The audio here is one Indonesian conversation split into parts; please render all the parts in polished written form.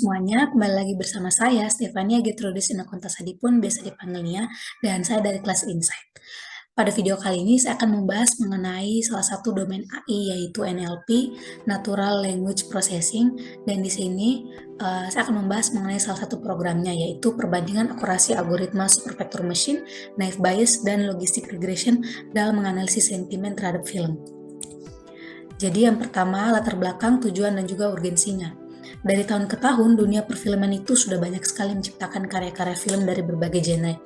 semuanya, kembali lagi bersama saya, Stefania Gertrudis Inakonta Sadipun, biasa dipanggil Nia, dan saya dari kelas Insight. Pada video kali ini, saya akan membahas mengenai salah satu domain AI, yaitu NLP, Natural Language Processing, dan di sini saya akan membahas mengenai salah satu programnya, yaitu perbandingan akurasi algoritma supervector machine, naive Bayes, dan logistic regression dalam menganalisis sentimen terhadap film. Jadi yang pertama, latar belakang, tujuan, dan juga urgensinya. Dari tahun ke tahun, dunia perfilman itu sudah banyak sekali menciptakan karya-karya film dari berbagai genre,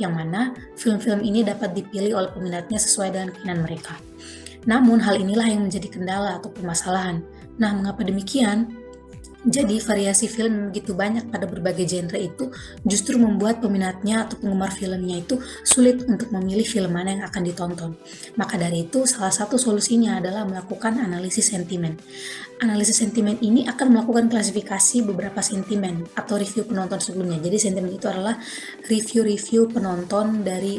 yang mana film-film ini dapat dipilih oleh peminatnya sesuai dengan keinginan mereka. Namun, hal inilah yang menjadi kendala atau permasalahan. Nah, mengapa demikian? Jadi, variasi film yang begitu banyak pada berbagai genre itu justru membuat peminatnya atau penggemar filmnya itu sulit untuk memilih film mana yang akan ditonton. Maka dari itu, salah satu solusinya adalah melakukan analisis sentimen. Analisis sentimen ini akan melakukan klasifikasi beberapa sentimen atau review penonton sebelumnya. Jadi, sentimen itu adalah review-review penonton dari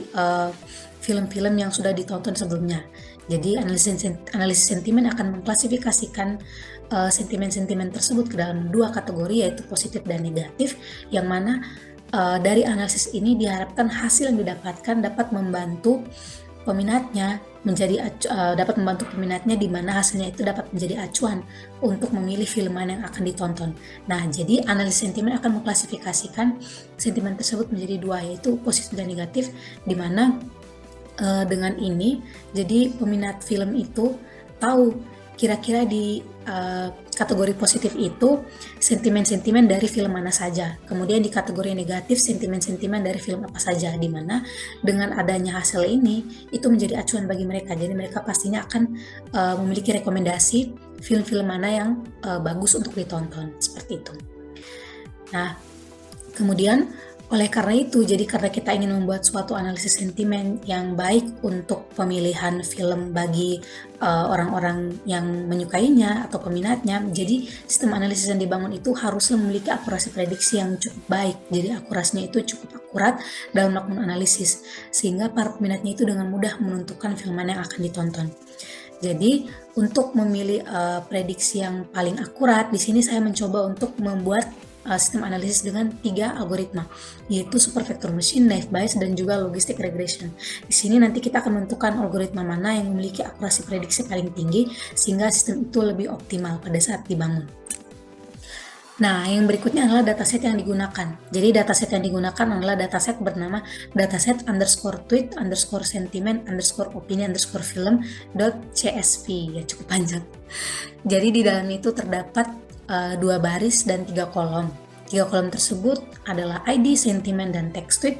film-film yang sudah ditonton sebelumnya. Jadi, analisis sentimen akan mengklasifikasikan sentimen-sentimen tersebut ke dalam dua kategori, yaitu positif dan negatif, yang mana dari analisis ini diharapkan hasil yang didapatkan dapat membantu peminatnya dapat membantu peminatnya di mana hasilnya itu dapat menjadi acuan untuk memilih film mana yang akan ditonton. Nah, jadi analisis sentimen akan mengklasifikasikan sentimen tersebut menjadi dua, yaitu positif dan negatif, di mana dengan ini jadi peminat film itu tahu kira-kira di kategori positif itu sentimen-sentimen dari film mana saja. Kemudian di kategori negatif sentimen-sentimen dari film apa saja, di mana dengan adanya hasil ini itu menjadi acuan bagi mereka. Jadi mereka pastinya akan memiliki rekomendasi film-film mana yang bagus untuk ditonton, seperti itu. Nah, kemudian oleh karena itu, jadi karena kita ingin membuat suatu analisis sentimen yang baik untuk pemilihan film bagi orang-orang yang menyukainya atau peminatnya, jadi sistem analisis yang dibangun itu harus memiliki akurasi prediksi yang cukup baik. Jadi akurasinya itu cukup akurat dalam melakukan analisis, sehingga para peminatnya itu dengan mudah menentukan film mana yang akan ditonton. Jadi untuk memilih prediksi yang paling akurat, di sini saya mencoba untuk membuat sistem analisis dengan 3 algoritma, yaitu supervector machine, naive Bayes, dan juga logistic regression. Di sini nanti kita akan menentukan algoritma mana yang memiliki akurasi prediksi paling tinggi sehingga sistem itu lebih optimal pada saat dibangun. Nah, yang berikutnya adalah dataset yang digunakan. Jadi dataset yang digunakan adalah dataset bernama dataset _tweet _sentiment _opinion _film .csv, ya cukup panjang. Jadi di dalam itu terdapat 2 baris dan 3 kolom. 3 kolom tersebut adalah ID, sentimen, dan text tweet.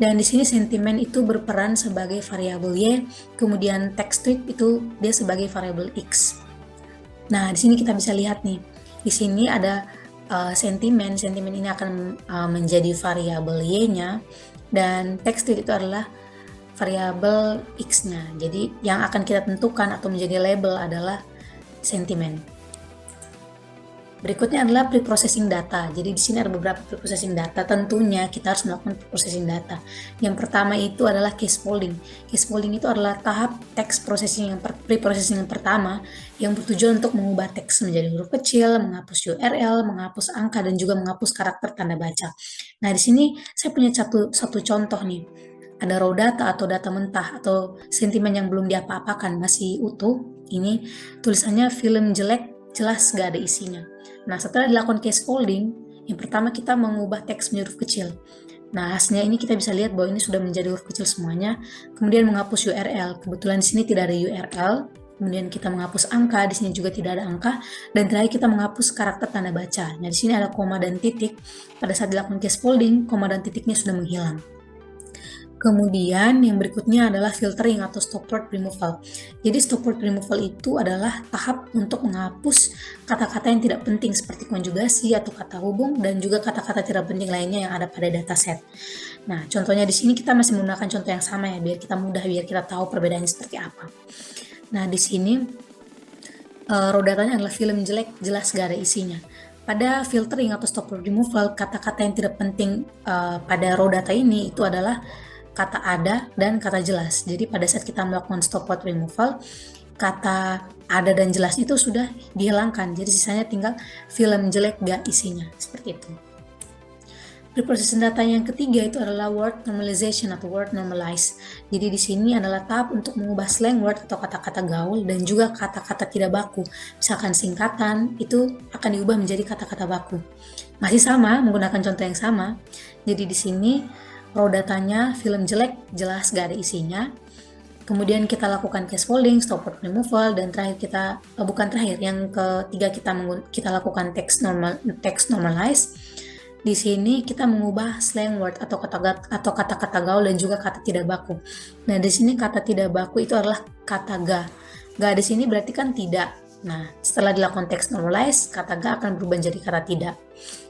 Dan di sini sentimen itu berperan sebagai variabel Y, kemudian text tweet itu dia sebagai variabel X. Nah, di sini kita bisa lihat nih. Di sini ada sentimen ini akan menjadi variabel Y-nya, dan text tweet itu adalah variabel X-nya. Jadi yang akan kita tentukan atau menjadi label adalah sentimen. Berikutnya adalah preprocessing data. Jadi di sini ada beberapa preprocessing data. Tentunya kita harus melakukan preprocessing data. Yang pertama itu adalah case folding. Case folding itu adalah tahap text processing preprocessing yang pertama yang bertujuan untuk mengubah teks menjadi huruf kecil, menghapus URL, menghapus angka, dan juga menghapus karakter tanda baca. Nah, di sini saya punya satu contoh nih. Ada raw data atau data mentah atau sentimen yang belum diapa-apakan, masih utuh. Ini tulisannya film jelek, jelas gak ada isinya. Nah, setelah dilakukan case folding, yang pertama kita mengubah teks menjadi huruf kecil. Nah, hasilnya ini kita bisa lihat bahwa ini sudah menjadi huruf kecil semuanya. Kemudian menghapus URL. Kebetulan di sini tidak ada URL. Kemudian kita menghapus angka, di sini juga tidak ada angka. Dan terakhir kita menghapus karakter tanda baca. Nah, di sini ada koma dan titik. Pada saat dilakukan case folding, koma dan titiknya sudah menghilang. Kemudian yang berikutnya adalah filtering atau stop word removal. Jadi stop word removal itu adalah tahap untuk menghapus kata-kata yang tidak penting seperti konjugasi atau kata hubung dan juga kata-kata tidak penting lainnya yang ada pada dataset. Nah, contohnya di sini kita masih menggunakan contoh yang sama ya, biar kita tahu perbedaannya seperti apa. Nah, di sini raw datanya adalah film jelek, jelas gak ada isinya. Pada filtering atau stop word removal, kata-kata yang tidak penting pada raw data ini itu adalah kata ada dan kata jelas. Jadi pada saat kita melakukan stop word removal, kata ada dan jelas itu sudah dihilangkan, jadi sisanya tinggal film jelek gak isinya, seperti itu. Preprocessing data yang ketiga itu adalah word normalization atau word normalize. Jadi di sini adalah tahap untuk mengubah slang word atau kata-kata gaul dan juga kata-kata tidak baku. Misalkan singkatan itu akan diubah menjadi kata-kata baku. Masih sama, menggunakan contoh yang sama. Jadi di sini raw datanya film jelek jelas gak ada isinya. Kemudian kita lakukan case folding, stop word removal, dan terakhir yang ketiga kita lakukan text normalize. Di sini kita mengubah slang word atau kata-kata gaul dan juga kata tidak baku. Nah, di sini kata tidak baku itu adalah kata ga. Ga di sini berarti kan tidak. Nah, setelah dilakukan text normalize, kata ga akan berubah menjadi kata tidak.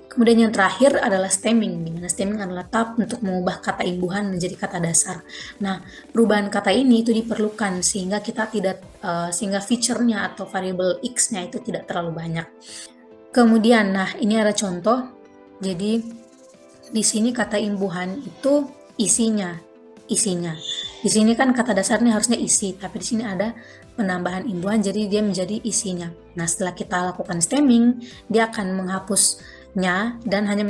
Kemudian yang terakhir adalah stemming, di mana stemming adalah tahap untuk mengubah kata imbuhan menjadi kata dasar. Nah, perubahan kata ini itu diperlukan sehingga sehingga feature-nya atau variable x-nya itu tidak terlalu banyak. Kemudian, nah ini ada contoh. Jadi di sini kata imbuhan itu isinya. Di sini kan kata dasarnya harusnya isi, tapi di sini ada penambahan imbuhan jadi dia menjadi isinya. Nah, setelah kita lakukan stemming, dia akan menghapusnya dan hanya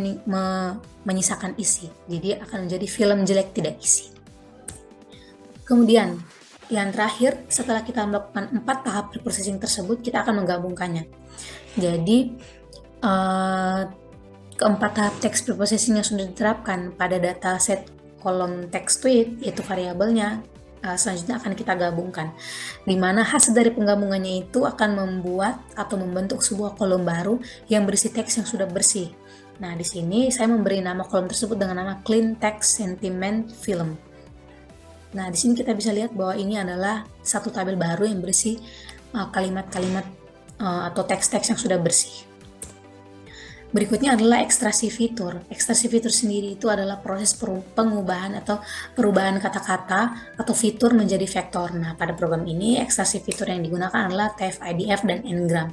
menyisakan isi. Jadi akan menjadi film jelek tidak isi. Kemudian yang terakhir, setelah kita melakukan 4 tahap preprocessing tersebut, kita akan menggabungkannya. Jadi keempat tahap text preprocessing yang sudah diterapkan pada dataset kolom text tweet, yaitu variabelnya, selanjutnya akan kita gabungkan, di mana hasil dari penggabungannya itu akan membuat atau membentuk sebuah kolom baru yang berisi teks yang sudah bersih. Nah, di sini saya memberi nama kolom tersebut dengan nama Clean Text Sentiment Film. Nah, di sini kita bisa lihat bahwa ini adalah satu tabel baru yang berisi kalimat-kalimat atau teks-teks yang sudah bersih. Berikutnya adalah ekstraksi fitur. Ekstraksi fitur sendiri itu adalah proses pengubahan atau perubahan kata-kata atau fitur menjadi vektor. Nah, pada program ini ekstraksi fitur yang digunakan adalah TF-IDF dan Ngram.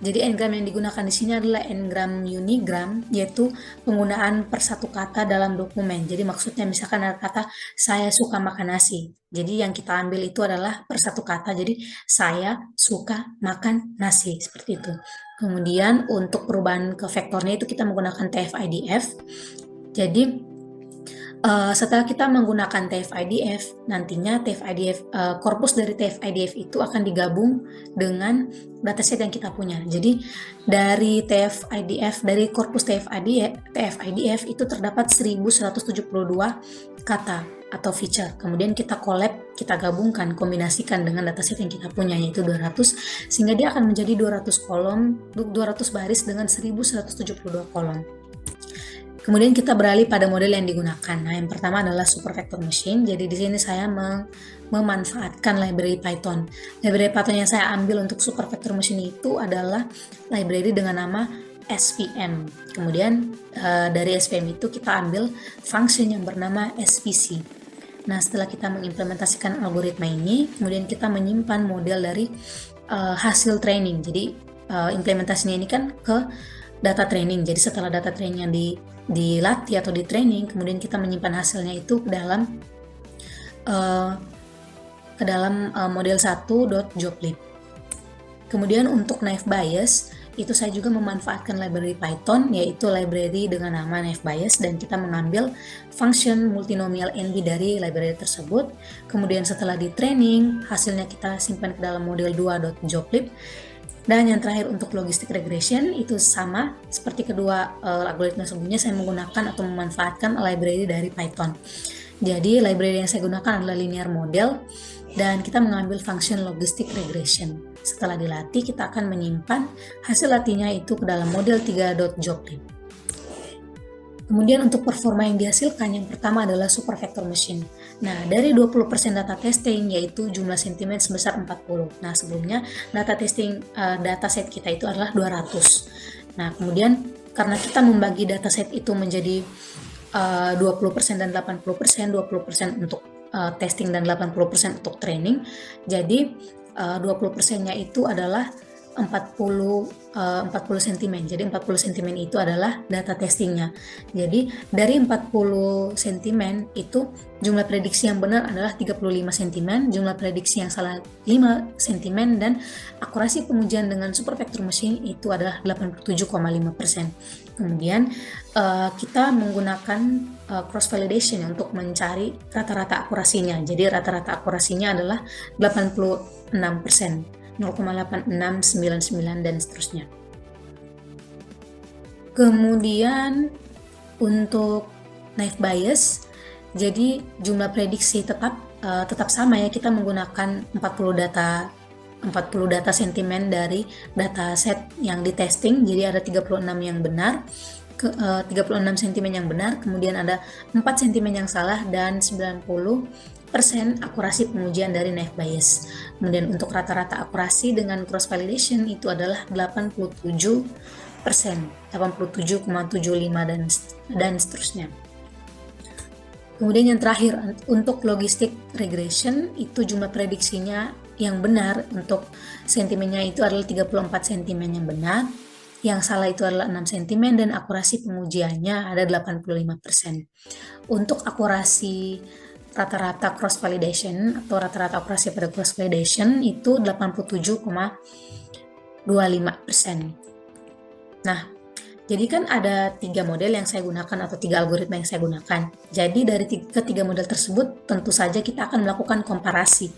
Jadi Ngram yang digunakan di sini adalah Ngram Unigram, yaitu penggunaan per satu kata dalam dokumen. Jadi maksudnya misalkan ada kata saya suka makan nasi. Jadi yang kita ambil itu adalah per satu kata. Jadi saya suka makan nasi, seperti itu. Kemudian untuk perubahan ke vektornya itu kita menggunakan TF-IDF. Jadi setelah kita menggunakan TF-IDF, nantinya korpus dari TF-IDF itu akan digabung dengan dataset yang kita punya. Jadi dari korpus TF-IDF itu terdapat 1172 kata atau feature. Kemudian kita gabungkan, kombinasikan dengan dataset yang kita punya, yaitu 200, sehingga dia akan menjadi 200 baris dengan 1172 kolom. Kemudian kita beralih pada model yang digunakan. Nah, yang pertama adalah Super Vector Machine. Jadi di sini saya memanfaatkan library Python. Library Python yang saya ambil untuk Super Vector Machine itu adalah library dengan nama SVM. Kemudian dari SVM itu kita ambil function yang bernama SVC. Nah, setelah kita mengimplementasikan algoritma ini, kemudian kita menyimpan model dari hasil training. Jadi implementasinya ini kan ke data training. Jadi setelah data training yang dilatih atau di training, kemudian kita menyimpan hasilnya itu ke dalam model 1.joblib. Kemudian untuk naive Bayes itu saya juga memanfaatkan library Python, yaitu library dengan nama naive Bayes, dan kita mengambil function multinomial NB dari library tersebut. Kemudian setelah di training, hasilnya kita simpan ke dalam model 2.joblib. Dan yang terakhir untuk logistic regression itu sama seperti kedua algoritma sebelumnya, saya menggunakan atau memanfaatkan library dari Python. Jadi library yang saya gunakan adalah linear model dan kita mengambil function logistic regression. Setelah dilatih, kita akan menyimpan hasil latihnya itu ke dalam model 3.joblib. Kemudian untuk performa yang dihasilkan, yang pertama adalah Super Vector Machine. Nah, dari 20% data testing yaitu jumlah sentimen sebesar 40. Nah, sebelumnya dataset kita itu adalah 200. Nah, kemudian karena kita membagi dataset itu menjadi 20% dan 80%, 20% untuk testing dan 80% untuk training. Jadi 20%-nya itu adalah 40 sentimen. Jadi 40 sentimen itu adalah data testingnya. Jadi dari 40 sentimen itu jumlah prediksi yang benar adalah 35 sentimen, jumlah prediksi yang salah 5 sentimen, dan akurasi pengujian dengan super vector machine itu adalah 87,5%. Kemudian kita menggunakan cross validation untuk mencari rata-rata akurasinya. Jadi rata-rata akurasinya adalah 86%. 0,8699 dan seterusnya. Kemudian untuk naive Bayes, jadi jumlah prediksi tetap sama ya, kita menggunakan 40 data sentimen dari data set yang di testing. Jadi ada 36 yang benar, 36 sentimen yang benar, kemudian ada 4 sentimen yang salah, dan 90% akurasi pengujian dari naive Bayes. Kemudian untuk rata-rata akurasi dengan cross validation itu adalah 87%, 87,75 dan seterusnya. Kemudian yang terakhir untuk logistic regression, itu jumlah prediksinya yang benar untuk sentimennya itu adalah 34 sentimen yang benar, yang salah itu adalah 6 sentimen, dan akurasi pengujiannya ada 85%. Untuk akurasi rata-rata cross validation atau rata-rata akurasi pada cross validation itu 87,25%. Nah, jadi kan ada 3 model yang saya gunakan atau 3 algoritma yang saya gunakan. Jadi dari ketiga model tersebut tentu saja kita akan melakukan komparasi.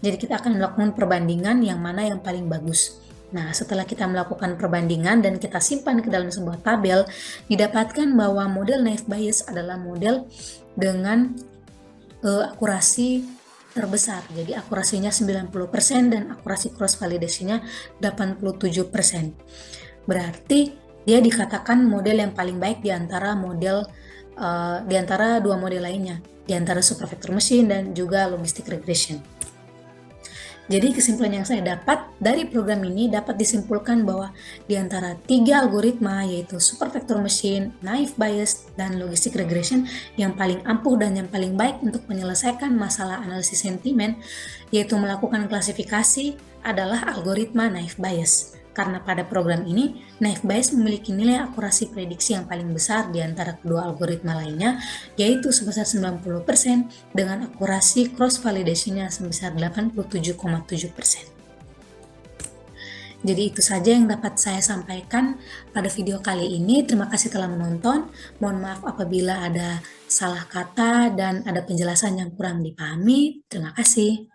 Jadi kita akan melakukan perbandingan yang mana yang paling bagus. Nah, setelah kita melakukan perbandingan dan kita simpan ke dalam sebuah tabel, didapatkan bahwa model naive Bayes adalah model dengan akurasi terbesar. Jadi akurasinya 90% dan akurasi cross validation-nya 87%. Berarti dia dikatakan model yang paling baik di antara dua model lainnya, di antara super vector machine dan juga logistic regression. Jadi kesimpulan yang saya dapat dari program ini dapat disimpulkan bahwa di antara 3 algoritma, yaitu super vector machine, naive Bayes, dan logistic regression, yang paling ampuh dan yang paling baik untuk menyelesaikan masalah analisis sentimen, yaitu melakukan klasifikasi, adalah algoritma naive Bayes. Karena pada program ini, naive Bayes memiliki nilai akurasi prediksi yang paling besar di antara kedua algoritma lainnya, yaitu sebesar 90% dengan akurasi cross validation-nya sebesar 87,7%. Jadi itu saja yang dapat saya sampaikan pada video kali ini. Terima kasih telah menonton. Mohon maaf apabila ada salah kata dan ada penjelasan yang kurang dipahami. Terima kasih.